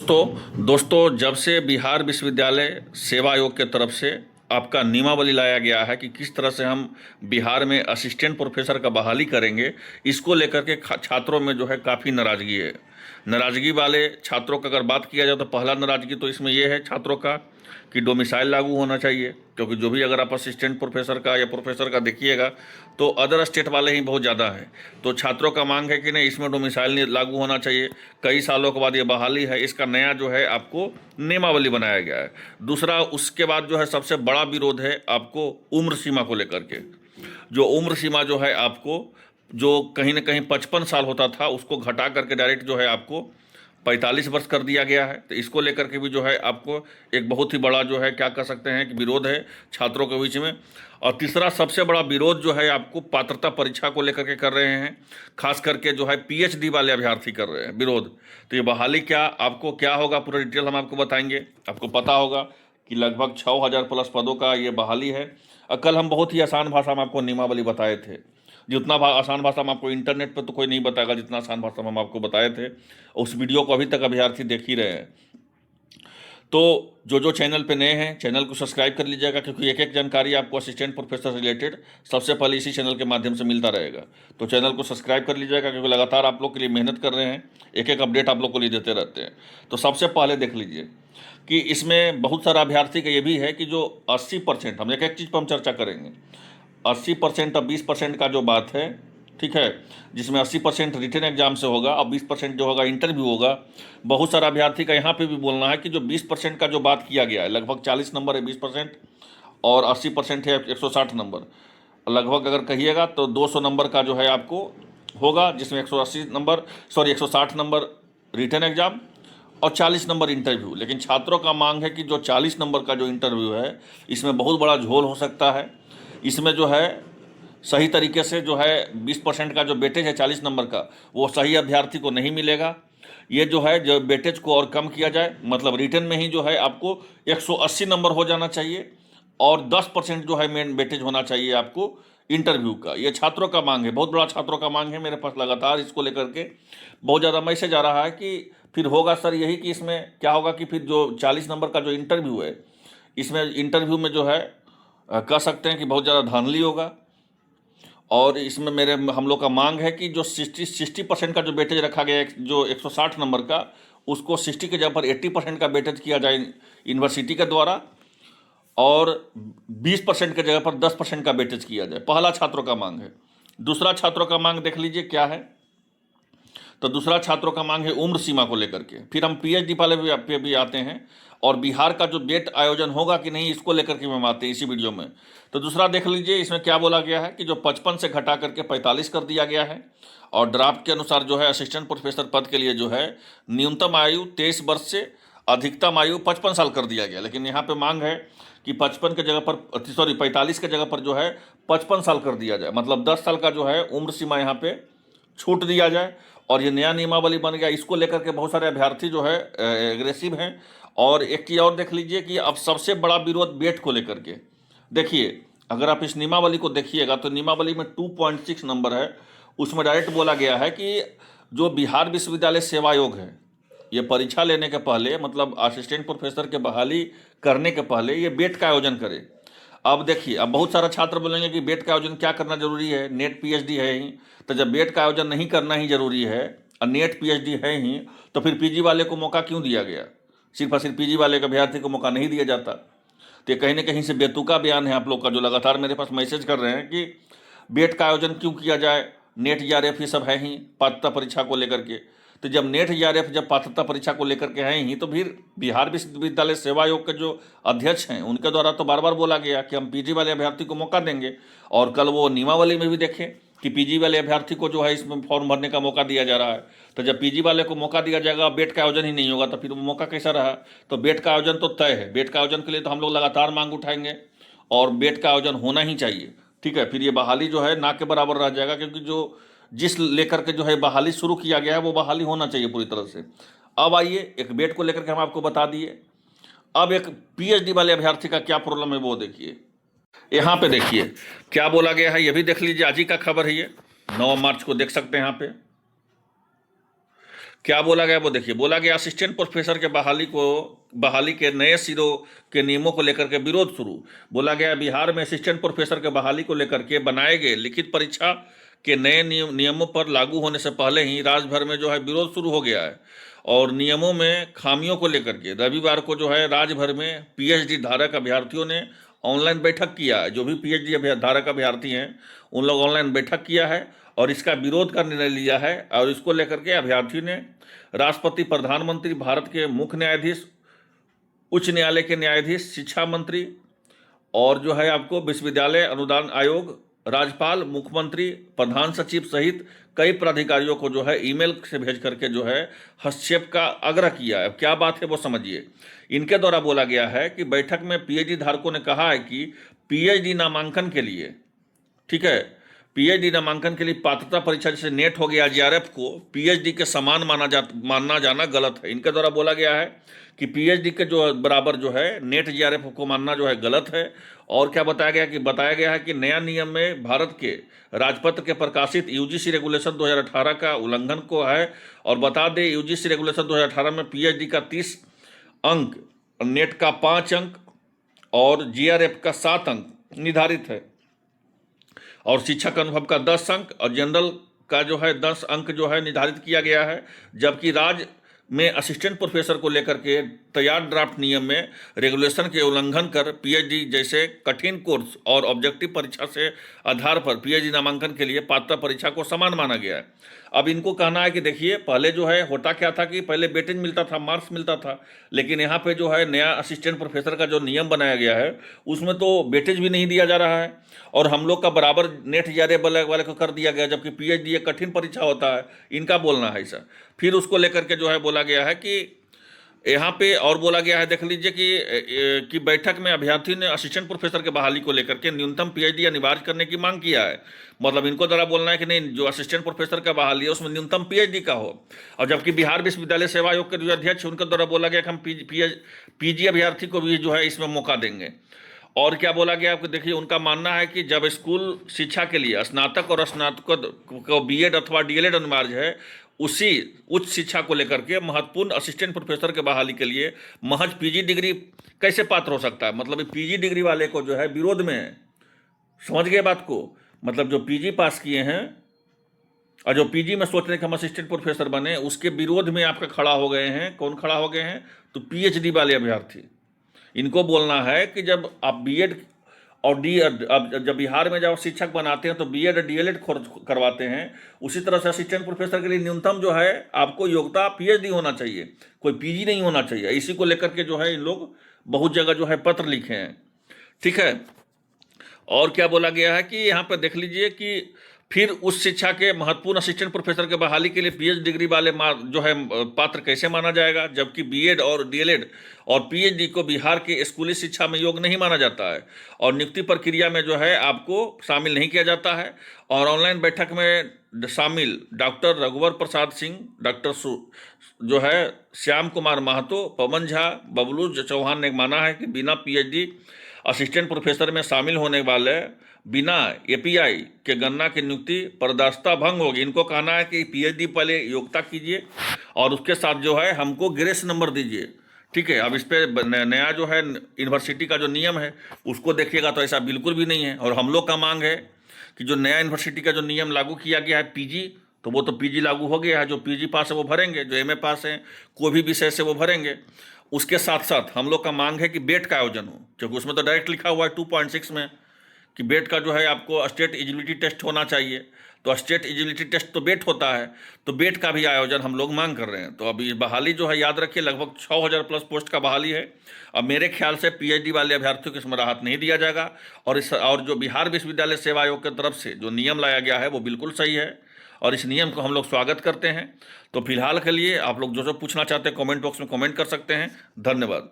दोस्तों जब से बिहार विश्वविद्यालय सेवा आयोग के तरफ से आपका नियमावली लाया गया है कि किस तरह से हम बिहार में असिस्टेंट प्रोफेसर का बहाली करेंगे, इसको लेकर के छात्रों में जो है काफ़ी नाराज़गी है। नाराज़गी वाले छात्रों का अगर बात किया जाए तो पहला नाराज़गी तो इसमें यह है छात्रों का कि डोमिसाइल लागू होना चाहिए, क्योंकि जो भी अगर आप असिस्टेंट प्रोफेसर का या प्रोफेसर का देखिएगा तो अदर स्टेट वाले ही बहुत ज़्यादा है। तो छात्रों का मांग है कि नहीं, इसमें डोमिसाइल नहीं लागू होना चाहिए। कई सालों के बाद ये बहाली है, इसका नया जो है आपको नियमावली बनाया गया है। दूसरा, उसके बाद जो है सबसे बड़ा विरोध है आपको उम्र सीमा को लेकर के। जो उम्र सीमा जो है आपको, जो कहीं ना कहीं 55 साल होता था, उसको घटा करके डायरेक्ट जो है आपको 45 वर्ष कर दिया गया है। तो इसको लेकर के भी जो है आपको एक बहुत ही बड़ा जो है क्या कह सकते हैं कि विरोध है छात्रों के बीच में। और तीसरा सबसे बड़ा विरोध जो है आपको पात्रता परीक्षा को लेकर के कर रहे हैं, खास करके जो है पीएचडी वाले अभ्यर्थी कर रहे हैं विरोध। तो ये बहाली आपको क्या होगा, पूरा डिटेल हम आपको बताएंगे। आपको पता होगा कि लगभग 6000 प्लस पदों का ये बहाली है। कल हम बहुत ही आसान भाषा में आपको नियमावली बताए थे। जितना आसान भाषा में आपको इंटरनेट पर तो कोई नहीं बताएगा जितना आसान भाषा में हम आपको बताए थे। उस वीडियो को अभी तक अभ्यर्थी देख ही रहे हैं। तो जो चैनल पे नए हैं, चैनल को सब्सक्राइब कर लीजिएगा, क्योंकि एक एक जानकारी आपको असिस्टेंट प्रोफेसर रिलेटेड सबसे पहले इसी चैनल के माध्यम से मिलता रहेगा। तो चैनल को सब्सक्राइब कर लीजिएगा, क्योंकि लगातार आप लोग के लिए मेहनत कर रहे हैं, एक एक अपडेट आप लोग को लिए देते रहते हैं। तो सबसे पहले देख लीजिए कि इसमें बहुत सारा अभ्यर्थी का ये भी है कि जो 80%, हम एक एक चीज़ पर हम चर्चा करेंगे। 80% और 20% का जो बात है, ठीक है, जिसमें 80% रिटन एग्जाम से होगा और 20% जो होगा इंटरव्यू होगा। बहुत सारा अभ्यर्थी का यहाँ पे भी बोलना है कि जो 20% का जो बात किया गया है, लगभग 40 नंबर है 20% और 80% है 160 नंबर। लगभग अगर कहिएगा तो 200 नंबर का जो है आपको होगा, जिसमें 160 नंबर रिटन एग्जाम और 40 नंबर इंटरव्यू। लेकिन छात्रों का मांग है कि जो 40 नंबर का जो इंटरव्यू है, इसमें बहुत बड़ा झोल हो सकता है। इसमें जो है सही तरीके से जो है 20% का जो वेटेज है 40 नंबर का, वो सही अभ्यर्थी को नहीं मिलेगा। ये जो है जो वेटेज को और कम किया जाए, मतलब रिटर्न में ही जो है आपको 180 नंबर हो जाना चाहिए और 10% जो है मेन वेटेज होना चाहिए आपको इंटरव्यू का। ये छात्रों का मांग है, बहुत बड़ा छात्रों का मांग है। मेरे पास लगातार इसको लेकर के बहुत ज़्यादा मैसेज आ रहा है कि फिर होगा सर यही कि इसमें क्या होगा कि फिर जो 40 नंबर का जो इंटरव्यू है, इसमें इंटरव्यू में जो है कह सकते हैं कि बहुत ज़्यादा धांधली होगा। और इसमें हम लोग का मांग है कि जो 60% का जो वेटेज रखा गया है, जो 160 नंबर का, उसको 60 के जगह पर 80% का वेटेज किया जाए यूनिवर्सिटी के द्वारा और 20% के जगह पर 10% का वेटेज किया जाए। पहला छात्रों का मांग है। दूसरा छात्रों का मांग देख लीजिए क्या है। तो दूसरा छात्रों का मांग है उम्र सीमा को लेकर के। फिर हम पीएचडी वाले पे भी आते हैं और बिहार का जो बेट आयोजन होगा कि नहीं, इसको लेकर के हम आते हैं इसी वीडियो में। तो दूसरा देख लीजिए इसमें क्या बोला गया है कि जो 55 से घटा करके 45 कर दिया गया है और ड्राफ्ट के अनुसार जो है असिस्टेंट प्रोफेसर पद के लिए जो है न्यूनतम आयु 23 वर्ष से अधिकतम आयु 55 साल कर दिया गया। लेकिन यहाँ पे मांग है कि 55 के जगह पर 45 के जगह पर जो है 55 साल कर दिया जाए, मतलब 10 साल का जो है उम्र सीमा यहाँ पे छूट दिया जाए। और ये नया नियमावली बन गया, इसको लेकर के बहुत सारे अभ्यर्थी जो है एग्रेसिव हैं। और एक चीज़ और देख लीजिए कि अब सबसे बड़ा विरोध बेट को लेकर के। देखिए, अगर आप इस नियमावली को देखिएगा तो नियमावली में 2.6 नंबर है, उसमें डायरेक्ट बोला गया है कि जो बिहार विश्वविद्यालय सेवा आयोग है, ये परीक्षा लेने के पहले, मतलब असिस्टेंट प्रोफेसर के बहाली करने के पहले ये बेट का आयोजन करे। अब देखिए, अब बहुत सारा छात्र बोलेंगे कि बेट का आयोजन क्या करना जरूरी है, नेट पीएचडी है ही। तो जब बेट का आयोजन नहीं करना ही जरूरी है और नेट पीएचडी है ही, तो फिर पीजी वाले को मौका क्यों दिया गया? सिर्फ और सिर्फ पीजी वाले के अभ्यर्थी को मौका नहीं दिया जाता। तो ये कहीं ना कहीं से बेतुका बयान है आप लोग का, जो लगातार मेरे पास मैसेज कर रहे हैं कि बेट का आयोजन क्यों किया जाए, नेट जीआरएफ ये सब है ही पात्रता परीक्षा को लेकर के। तो जब नेट जीआरएफ जब पात्रता परीक्षा को लेकर के हैं ही, तो फिर बिहार विश्वविद्यालय सेवा आयोग के जो अध्यक्ष हैं उनके द्वारा तो बार बार बोला गया कि हम पीजी वाले अभ्यर्थी को मौका देंगे। और कल वो नियमावली में भी देखें कि पीजी वाले अभ्यर्थी को जो है इसमें फॉर्म भरने का मौका दिया जा रहा है। तो जब पीजी वाले को मौका दिया जाएगा, बेट का आयोजन ही नहीं होगा, तो फिर वो मौका कैसा रहा? तो बेट का आयोजन तो तय है। बेट का आयोजन के लिए तो हम लोग लगातार मांग उठाएंगे और बेट का आयोजन होना ही चाहिए, ठीक है। फिर ये बहाली जो है ना के बराबर रह जाएगा, क्योंकि जो जिस लेकर के जो है बहाली शुरू किया गया है वो बहाली होना चाहिए पूरी तरह से। अब आइए, एक बेट को लेकर के हम आपको बता दिए। अब एक पीएचडी वाले अभ्यर्थी का क्या प्रॉब्लम है वो देखिए। यहाँ पे देखिए क्या बोला गया है, ये भी देख लीजिए, आज ही का खबर है ये, 9 मार्च को देख सकते हैं यहाँ पे क्या बोला गया वो देखिए। बोला गया असिस्टेंट प्रोफेसर के बहाली के नए सिरों के नियमों को लेकर के विरोध शुरू। बोला गया बिहार में असिस्टेंट प्रोफेसर के बहाली को लेकर के बनाए गए लिखित परीक्षा के नए नियमों पर लागू होने से पहले ही राज्य भर में जो है विरोध शुरू हो गया है। और नियमों में खामियों को लेकर के रविवार को जो है राज्य भर में पीएचडी धारक अभ्यर्थियों ने ऑनलाइन बैठक किया है। जो भी पीएचडी धारक अभ्यर्थी हैं उन लोग ऑनलाइन बैठक किया है और इसका विरोध का निर्णय लिया है। और इसको लेकर के अभ्यर्थी ने राष्ट्रपति, प्रधानमंत्री, भारत के मुख्य न्यायाधीश, उच्च न्यायालय के न्यायाधीश, शिक्षा मंत्री और जो है आपको विश्वविद्यालय अनुदान आयोग, राज्यपाल, मुख्यमंत्री, प्रधान सचिव सहित कई पदाधिकारियों को जो है ईमेल से भेज करके जो है हस्तक्षेप का आग्रह किया है। क्या बात है वो समझिए। इनके द्वारा बोला गया है कि बैठक में पीएचडी धारकों ने कहा है कि पीएचडी नामांकन के लिए, ठीक है, पीएचडी नामांकन के लिए पात्रता परीक्षा जैसे नेट हो गया, जेआरएफ को पीएचडी के समान मानना जाना गलत है। इनके द्वारा बोला गया है कि पीएचडी के जो बराबर जो है नेट जेआरएफ को मानना जो है गलत है। और क्या बताया गया है कि नया नियम में भारत के राजपत्र के प्रकाशित यूजीसी रेगुलेशन 2018 का उल्लंघन को है। और बता दें यूजीसी रेगुलेशन 2018 में पीएचडी का 30 अंक, नेट का 5 अंक और जेआरएफ का 7 अंक निर्धारित है और शिक्षक अनुभव का 10 अंक और जनरल का जो है 10 अंक जो है निर्धारित किया गया है। जबकि राज्य में असिस्टेंट प्रोफेसर को लेकर के तैयार ड्राफ्ट नियम में रेगुलेशन के उल्लंघन कर पीएचडी जैसे कठिन कोर्स और ऑब्जेक्टिव परीक्षा से आधार पर पीएचडी नामांकन के लिए पात्रता परीक्षा को समान माना गया है। अब इनको कहना है कि देखिए पहले जो है होता क्या था कि पहले वेटेज मिलता था, मार्क्स मिलता था, लेकिन यहाँ पे जो है नया असिस्टेंट प्रोफेसर का जो नियम बनाया गया है उसमें तो वेटेज भी नहीं दिया जा रहा है और हम लोग का बराबर नेट जेआरएफ वाले को कर दिया गया। जबकि पीएचडी एक कठिन परीक्षा होता है, इनका बोलना है ऐसा। फिर उसको लेकर के जो है बोला गया है कि यहाँ पे और बोला गया है, देख लीजिए कि बैठक में अभ्यर्थी ने असिस्टेंट प्रोफेसर के बहाली को लेकर के न्यूनतम पीएचडी अनिवार्य करने की मांग किया है। मतलब इनको द्वारा बोलना है कि नहीं, जो असिस्टेंट प्रोफेसर का बहाली है उसमें न्यूनतम पीएचडी का हो। और जबकि बिहार विश्वविद्यालय सेवा आयोग के जो अध्यक्ष उनके द्वारा बोला गया कि हम पीजी अभ्यर्थी को भी जो है इसमें मौका देंगे। और क्या बोला गया आपको देखिए, उनका मानना है कि जब स्कूल शिक्षा के लिए स्नातक और स्नातक को बीएड अथवा डीएलएड अनिवार्य है, उसी उच्च शिक्षा को लेकर के महत्वपूर्ण असिस्टेंट प्रोफेसर के बहाली के लिए महज पीजी डिग्री कैसे पात्र हो सकता है। मतलब पीजी डिग्री वाले को जो है विरोध में है। समझ गए बात को। मतलब जो पीजी पास किए हैं और जो पीजी में सोच रहे हैं कि हम असिस्टेंट प्रोफेसर बने, उसके विरोध में आपका खड़ा हो गए हैं। कौन खड़ा हो गए हैं? तो पीएचडी वाले अभ्यर्थी। इनको बोलना है कि जब आप बीएड और अब जब बिहार में जब शिक्षक बनाते हैं तो बीएड और डीएलएड करवाते हैं, उसी तरह से असिस्टेंट प्रोफेसर के लिए न्यूनतम जो है आपको योग्यता पीएचडी होना चाहिए, कोई पीजी नहीं होना चाहिए। इसी को लेकर के जो है इन लोग बहुत जगह जो है पत्र लिखे हैं, ठीक है। और क्या बोला गया है कि यहाँ पर देख लीजिए कि फिर उस शिक्षा के महत्वपूर्ण असिस्टेंट प्रोफेसर के बहाली के लिए पीएचडी डिग्री वाले जो है पात्र कैसे माना जाएगा, जबकि बीएड और डीएलएड और पीएचडी को बिहार के स्कूली शिक्षा में योग्य नहीं माना जाता है और नियुक्ति प्रक्रिया में जो है आपको शामिल नहीं किया जाता है। और ऑनलाइन बैठक में शामिल डॉक्टर रघुवर प्रसाद सिंह, डॉक्टर जो है श्याम कुमार महतो, पवन झा, बबलू चौहान ने माना है कि बिना पीएचडी असिस्टेंट प्रोफेसर में शामिल होने वाले बिना एपीआई के गणना की नियुक्ति पर्दास्ता भंग होगी। इनको कहना है कि पीएचडी पहले योग्यता कीजिए और उसके साथ जो है हमको ग्रेस नंबर दीजिए, ठीक है। अब इस पर नया जो है यूनिवर्सिटी का जो नियम है उसको देखिएगा तो ऐसा बिल्कुल भी नहीं है। और हम लोग का मांग है कि जो नया यूनिवर्सिटी का जो नियम लागू किया गया है पीजी, तो वो तो पीजी लागू हो गया है। जो पीजी पास है वो भरेंगे, जो एमए पास है कोई भी विषय से वो भरेंगे। उसके साथ साथ हम लोग का मांग है कि बेट का आयोजन हो, क्योंकि उसमें तो डायरेक्ट लिखा हुआ है 2.6 में कि बेट का जो है आपको स्टेट एलिजिबिलिटी टेस्ट होना चाहिए। तो स्टेट एलिजिबिलिटी टेस्ट तो बेट होता है, तो बेट का भी आयोजन हम लोग मांग कर रहे हैं। तो अभी बहाली जो है याद रखिए लगभग 6000 प्लस पोस्ट का बहाली है। अब मेरे ख्याल से पीएचडी वाले अभ्यर्थियों को इसमें राहत नहीं दिया जाएगा। और जो बिहार विश्वविद्यालय सेवा आयोग की तरफ से जो नियम लाया गया है वो बिल्कुल सही है और इस नियम को हम लोग स्वागत करते हैं। तो फिलहाल के लिए आप लोग जो पूछना चाहते हैं कमेंट बॉक्स में कमेंट कर सकते हैं। धन्यवाद।